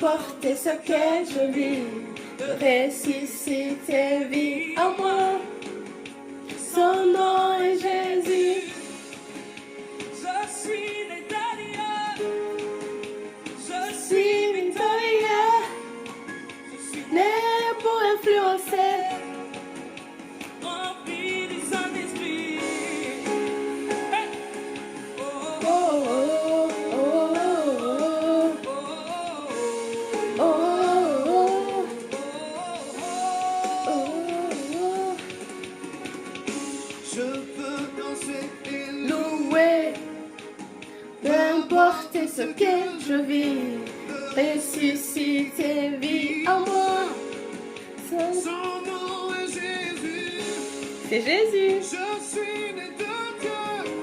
importe ce que je vis, ressuscité vit en moi. Son nom est Jésus. Je suis victorieux. Je suis victorieux. Né pour influencer. Rempli du Saint-Esprit. Hey. Oh, Oh, oh, oh, oh, oh, oh, oh, oh. Je peux danser et Louer, peu importe ce que je vis, ressuscité vit en moi. son nom est Jésus. C'est Jésus, Je suis né de Dieu.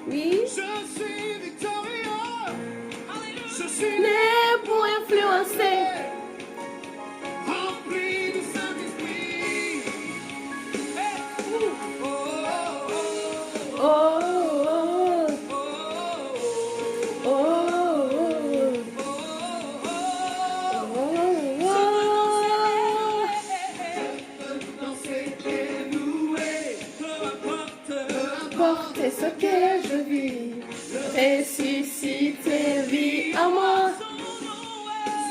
oui, Je suis victorieux. Je suis né pour influencer. rempli du Saint-Esprit. Hey. Oh, oh, Oh, oh, oh, oh, oh, oh, oh, oh. danser et louer. Peu importe. Porte ce que je vis, ressuscité vit en moi.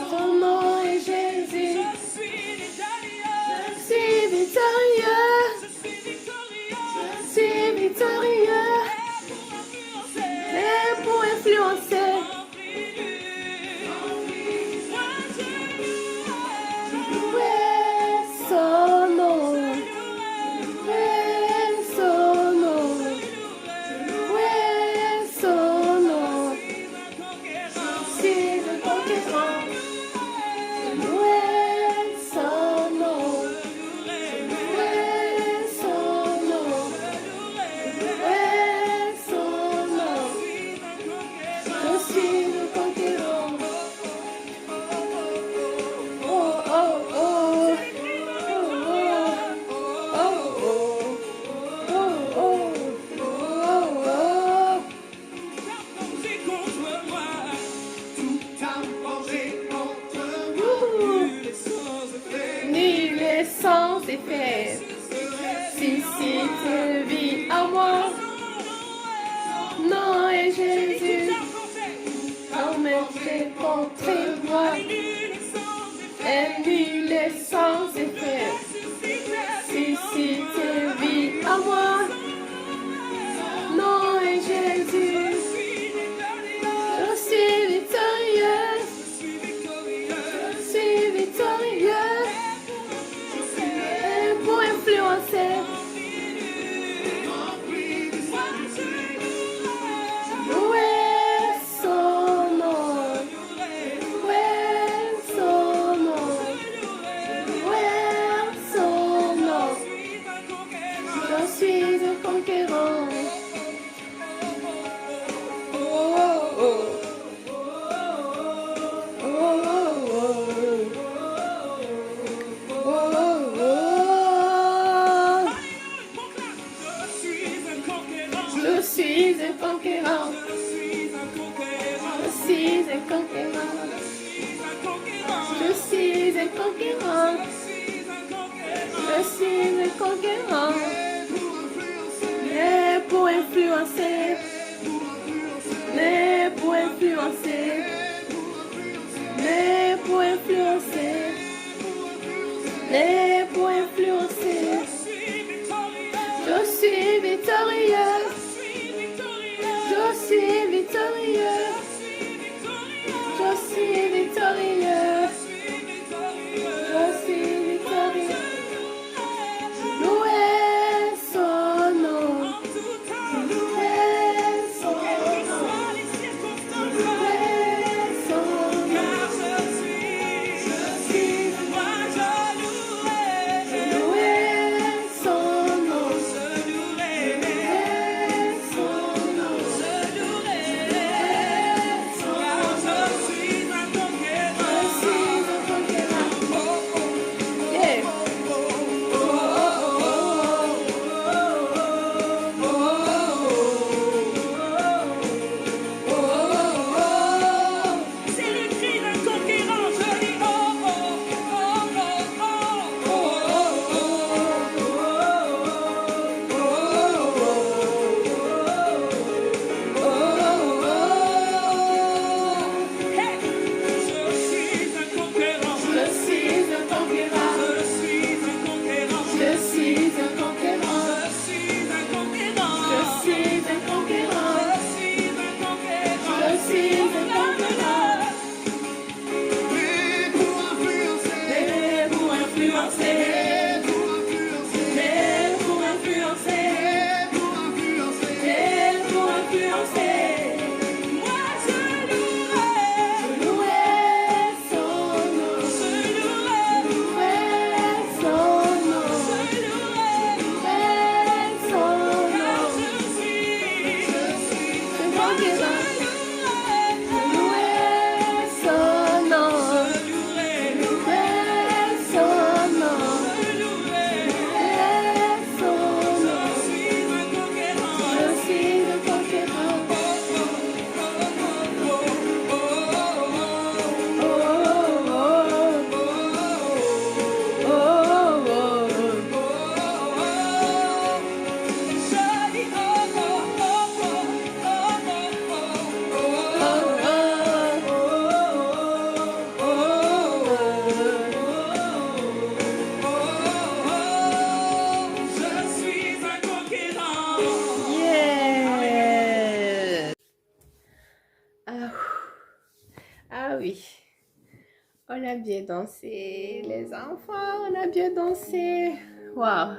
Son nom est Jésus. Je suis victorieux. Je suis victorieux. Je suis victorieux. Je suis victorieux. Et pour influencer. Louer son nom. Louer son nom. Louer son nom. Je suis le conquérant. Louer son nom. Louer son nom. Louer son nom. Je suis le conquérant. Oh, oh, oh. Oh, oh. Oh, oh. Oh, oh. Nul est sans effet. Si tu vis en moi. Non, et Jésus. Emmené contre moi. Et nul est sans effet. Si tu vis en moi. Non, et Jésus. Je suis victorieux. Je suis victorieux. Et pour influencer. Louer son nom. Louer son nom. Louer son nom. Je suis un conquérant. Oh, oh, oh. Oh, oh, oh. Oh, oh. Je suis un conquérant. Je suis un conquérant. Je suis un conquérant. Je suis un conquérant. Né pour influencer. Né pour influencer. Né pour influencer. Né pour influencer. Je suis victorieux. Je suis victorieux. Je suis victorieux. Je suis victorieux. Louer son nom. Louer son nom. Louer son nom. Je suis suis un conquérant. Né pour influencer. Né pour influencer. Né pour influencer. Né pour influencer. Moi je louerai son nom. Je louerai son nom. Je louerai son nom. Je suis un conquérant. Je louerai son nom. Je louerai son nom. Je louerai son nom. Je suis un conquérant. Yeah. Ah oui, on a bien dansé, les enfants, on a bien dansé. Waouh,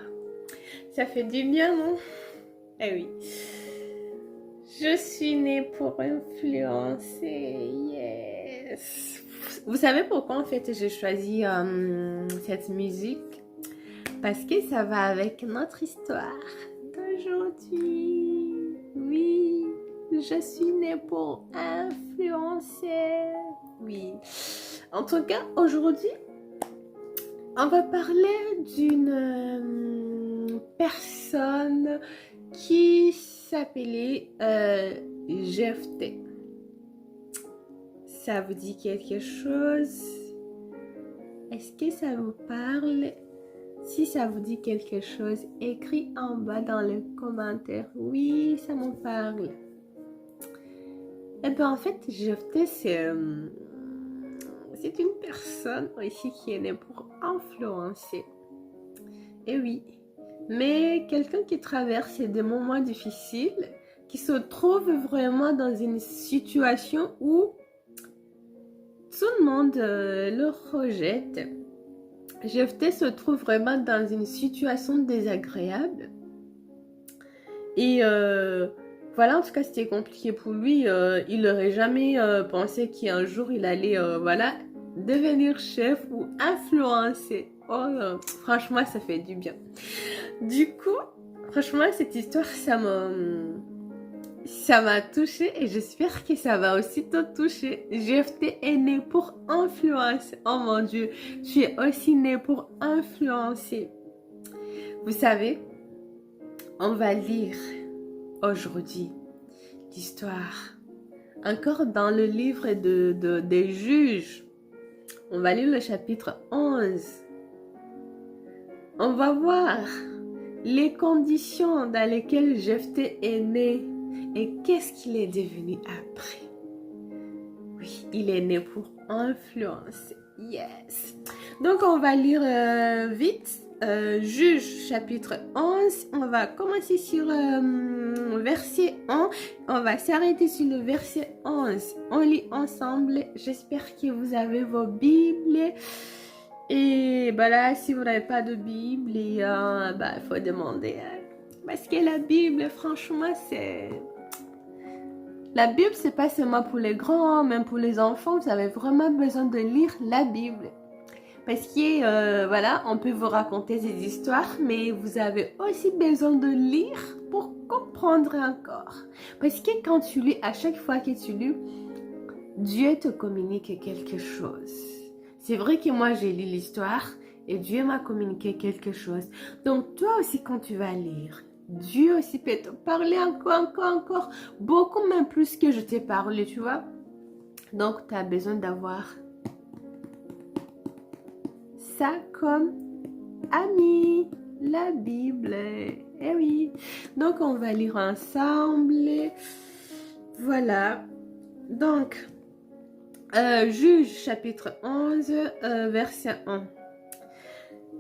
ça fait du bien, non? Eh oui. Je suis née pour influencer, yes. Vous savez pourquoi en fait j'ai choisi cette musique? Parce que ça va avec notre histoire d'aujourd'hui. Oui, je suis née pour influencer. Oui. En tout cas, aujourd'hui, on va parler d'une personne qui s'appelait Jephthé. Ça vous dit quelque chose? Est-ce que ça vous parle? Si ça vous dit quelque chose, écris en bas dans les commentaires. Oui, ça me parle. Et bien en fait, Jephthé, c'est une personne aussi qui est née pour influencer. Et oui, mais quelqu'un qui traverse des moments difficiles, qui se trouve vraiment dans une situation où tout le monde le rejette. Jephthé se trouve vraiment dans une situation désagréable. Et voilà, en tout cas, c'était compliqué pour lui. Il n'aurait jamais pensé qu'un jour, il allait voilà, devenir chef ou influencer. Oh, franchement, ça fait du bien. Du coup, franchement, cette histoire, ça m'a touchée et j'espère que ça va aussi te toucher. Jephthé est né pour influencer. Oh mon Dieu, tu es aussi né pour influencer. Vous savez, on va lire aujourd'hui l'histoire. Encore dans le livre des Juges. On va lire le chapitre 11. On va voir les conditions dans lesquelles Jephthé est né. Et qu'est-ce qu'il est devenu après? Oui, il est né pour influencer. Yes. Donc, on va lire vite. Juge chapitre 11. On va commencer sur verset 1. On va s'arrêter sur le verset 11. On lit ensemble. J'espère que vous avez vos Bibles. Et là, si vous n'avez pas de Bible, il faut demander. Parce que la Bible, franchement, c'est... La Bible, c'est pas seulement pour les grands, même pour les enfants. Vous avez vraiment besoin de lire la Bible. Parce que, voilà, on peut vous raconter des histoires, mais vous avez aussi besoin de lire pour comprendre encore. Parce que quand tu lis, à chaque fois que tu lis, Dieu te communique quelque chose. C'est vrai que moi, j'ai lu l'histoire et Dieu m'a communiqué quelque chose. Donc, toi aussi, quand tu vas lire, Dieu aussi peut te parler encore, beaucoup même plus que je t'ai parlé, tu vois. Donc, tu as besoin d'avoir ça comme ami, la Bible. Eh oui. Donc, on va lire ensemble. Voilà. Donc, Juge chapitre 11, verset 1.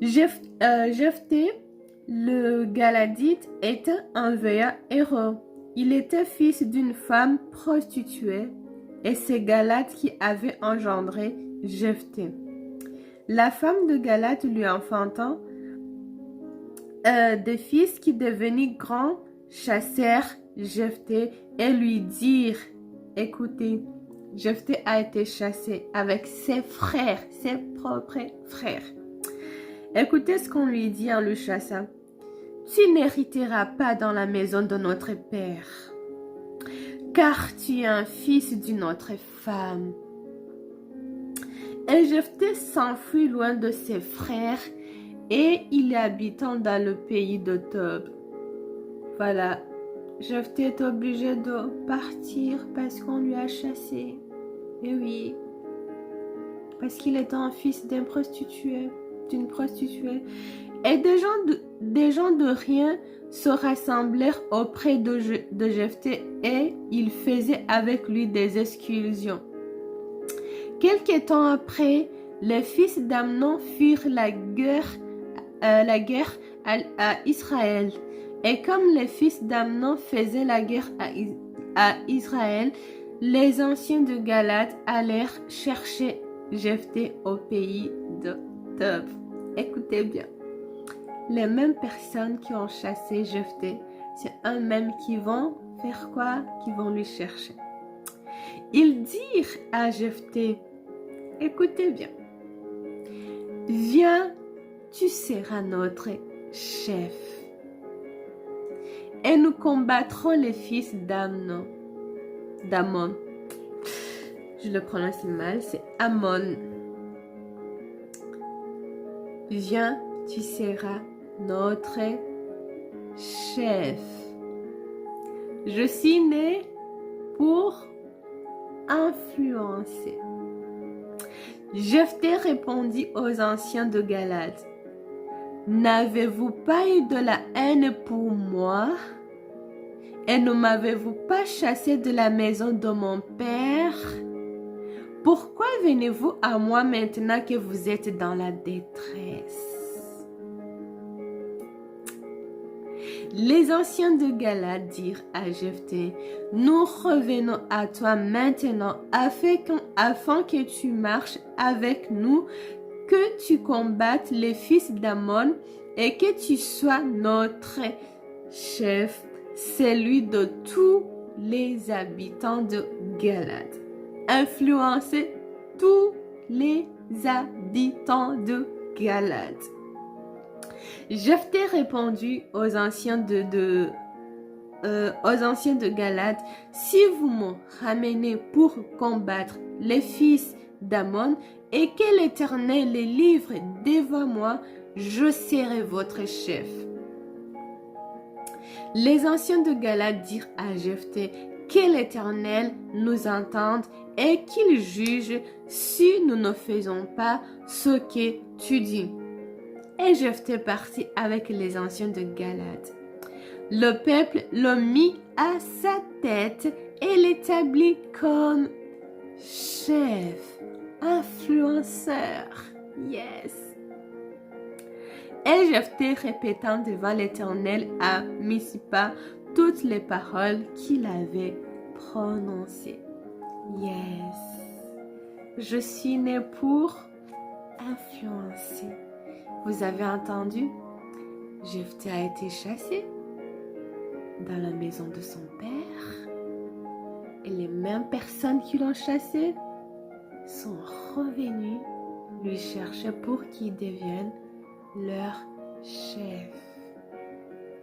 Jephthé, le Galadite, était un vieillard héros. Il était fils d'une femme prostituée et c'est Galaad qui avait engendré Jephthé. La femme de Galaad lui enfantant des fils qui devenus grands chassèrent Jephthé et lui dirent, écoutez, Jephthé a été chassé avec ses frères, ses propres frères. Écoutez ce qu'on lui dit en le chassant. Tu n'hériteras pas dans la maison de notre père, car tu es un fils d'une autre femme. Et Jephthé s'enfuit loin de ses frères et il est habitant dans le pays de Tob. Voilà, Jephthé est obligé de partir parce qu'on lui a chassé. Et oui, parce qu'il est un fils d'une prostituée. Et des gens de rien se rassemblèrent auprès de Jephthé et ils faisaient avec lui des excursions. Quelque temps après, les fils d'Amnon firent la guerre à Israël. Et comme les fils d'Amnon faisaient la guerre à Israël, les anciens de Galaad allèrent chercher Jephthé au pays de Tob. Écoutez bien, les mêmes personnes qui ont chassé Jephthé, c'est eux-mêmes qui vont faire quoi? Qui vont lui chercher. Ils dirent à Jephthé, écoutez bien, viens, tu seras notre chef. Et nous combattrons les fils d'Amon. Je le prononce mal, c'est Amon. Viens, tu seras notre chef. Je suis né pour influencer. Jephthé répondit aux anciens de Galaad. N'avez-vous pas eu de la haine pour moi? Et ne m'avez-vous pas chassé de la maison de mon père? Pourquoi venez-vous à moi maintenant que vous êtes dans la détresse? Les anciens de Galaad dirent à Jephthé, nous revenons à toi maintenant afin que tu marches avec nous, que tu combattes les fils d'Amon et que tu sois notre chef, celui de tous les habitants de Galaad. Influencer tous les habitants de Galaad. Jephthé répondit aux anciens de Galaad, si vous me ramenez pour combattre les fils d'Amon et que l'Éternel les livre devant moi, je serai votre chef. Les anciens de Galaad dirent à Jephthé, que l'Éternel nous entende et qu'il juge si nous ne faisons pas ce que tu dis. Et Jephthé partit avec les anciens de Galaad. Le peuple le mit à sa tête et l'établit comme chef, influenceur. Yes. Et Jephthé répétant devant l'Éternel à Mizpa toutes les paroles qu'il avait prononcées. Yes. Je suis né pour influencer. Vous avez entendu? Jephthé a été chassé dans la maison de son père. Et les mêmes personnes qui l'ont chassé sont revenues lui chercher pour qu'il devienne leur chef.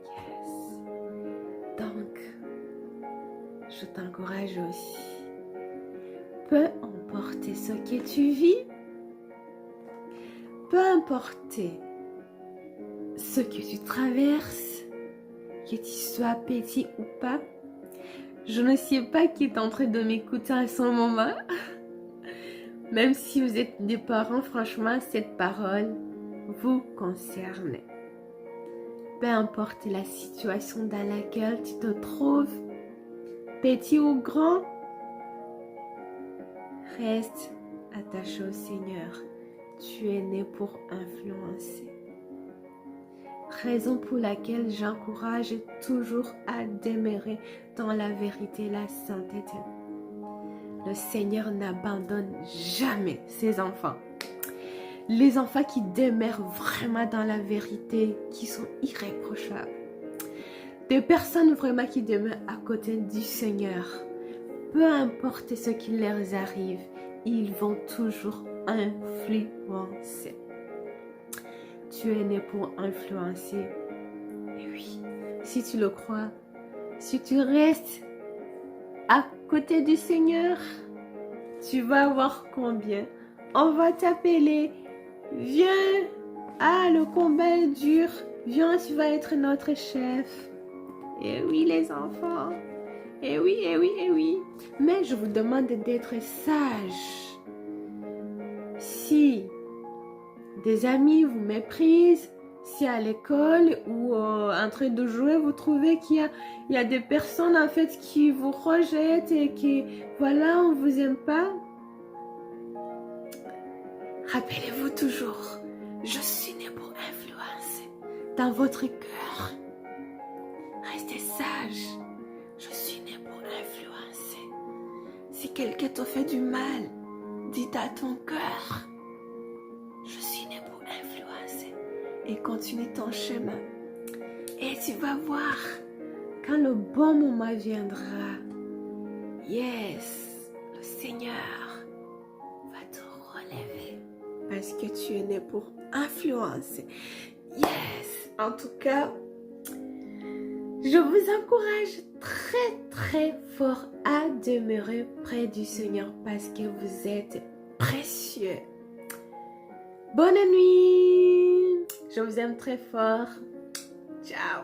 Yes. Donc, je t'encourage aussi. Peu importe ce que tu vis, peu importe ce que tu traverses, que tu sois petit ou pas, je ne sais pas qui est en train de m'écouter à ce moment. Même si vous êtes des parents, franchement, cette parole vous concerne. Peu importe la situation dans laquelle tu te trouves, petit ou grand, reste attaché au Seigneur. Tu es né pour influencer. Raison pour laquelle j'encourage toujours à demeurer dans la vérité, la sainteté. Le Seigneur n'abandonne jamais ses enfants. Les enfants qui demeurent vraiment dans la vérité, qui sont irréprochables. Des personnes vraiment qui demeurent à côté du Seigneur. Peu importe ce qui leur arrive, ils vont toujours influencer. Tu es né pour influencer. Et oui, si tu le crois, si tu restes à côté du Seigneur, tu vas voir combien on va t'appeler. Viens, le combat est dur. Viens, tu vas être notre chef. Et oui, les enfants. Et oui, et oui, et oui. Mais je vous demande d'être sages. Si des amis vous méprisent, si à l'école ou en train de jouer, vous trouvez qu'il y a des personnes en fait qui vous rejettent et qui, voilà, on vous aime pas. Rappelez-vous toujours, je suis né pour influencer dans votre cœur. Restez sage, je suis né pour influencer. Si quelqu'un t'a fait du mal, dis à ton cœur, je suis né pour influencer. Et continue ton chemin. Et tu vas voir, quand le bon moment viendra, yes, le Seigneur va te relever. Parce que tu es né pour influencer. Yes, en tout cas, je vous encourage très très fort à demeurer près du Seigneur parce que vous êtes précieux. Bonne nuit. Je vous aime très fort. Ciao.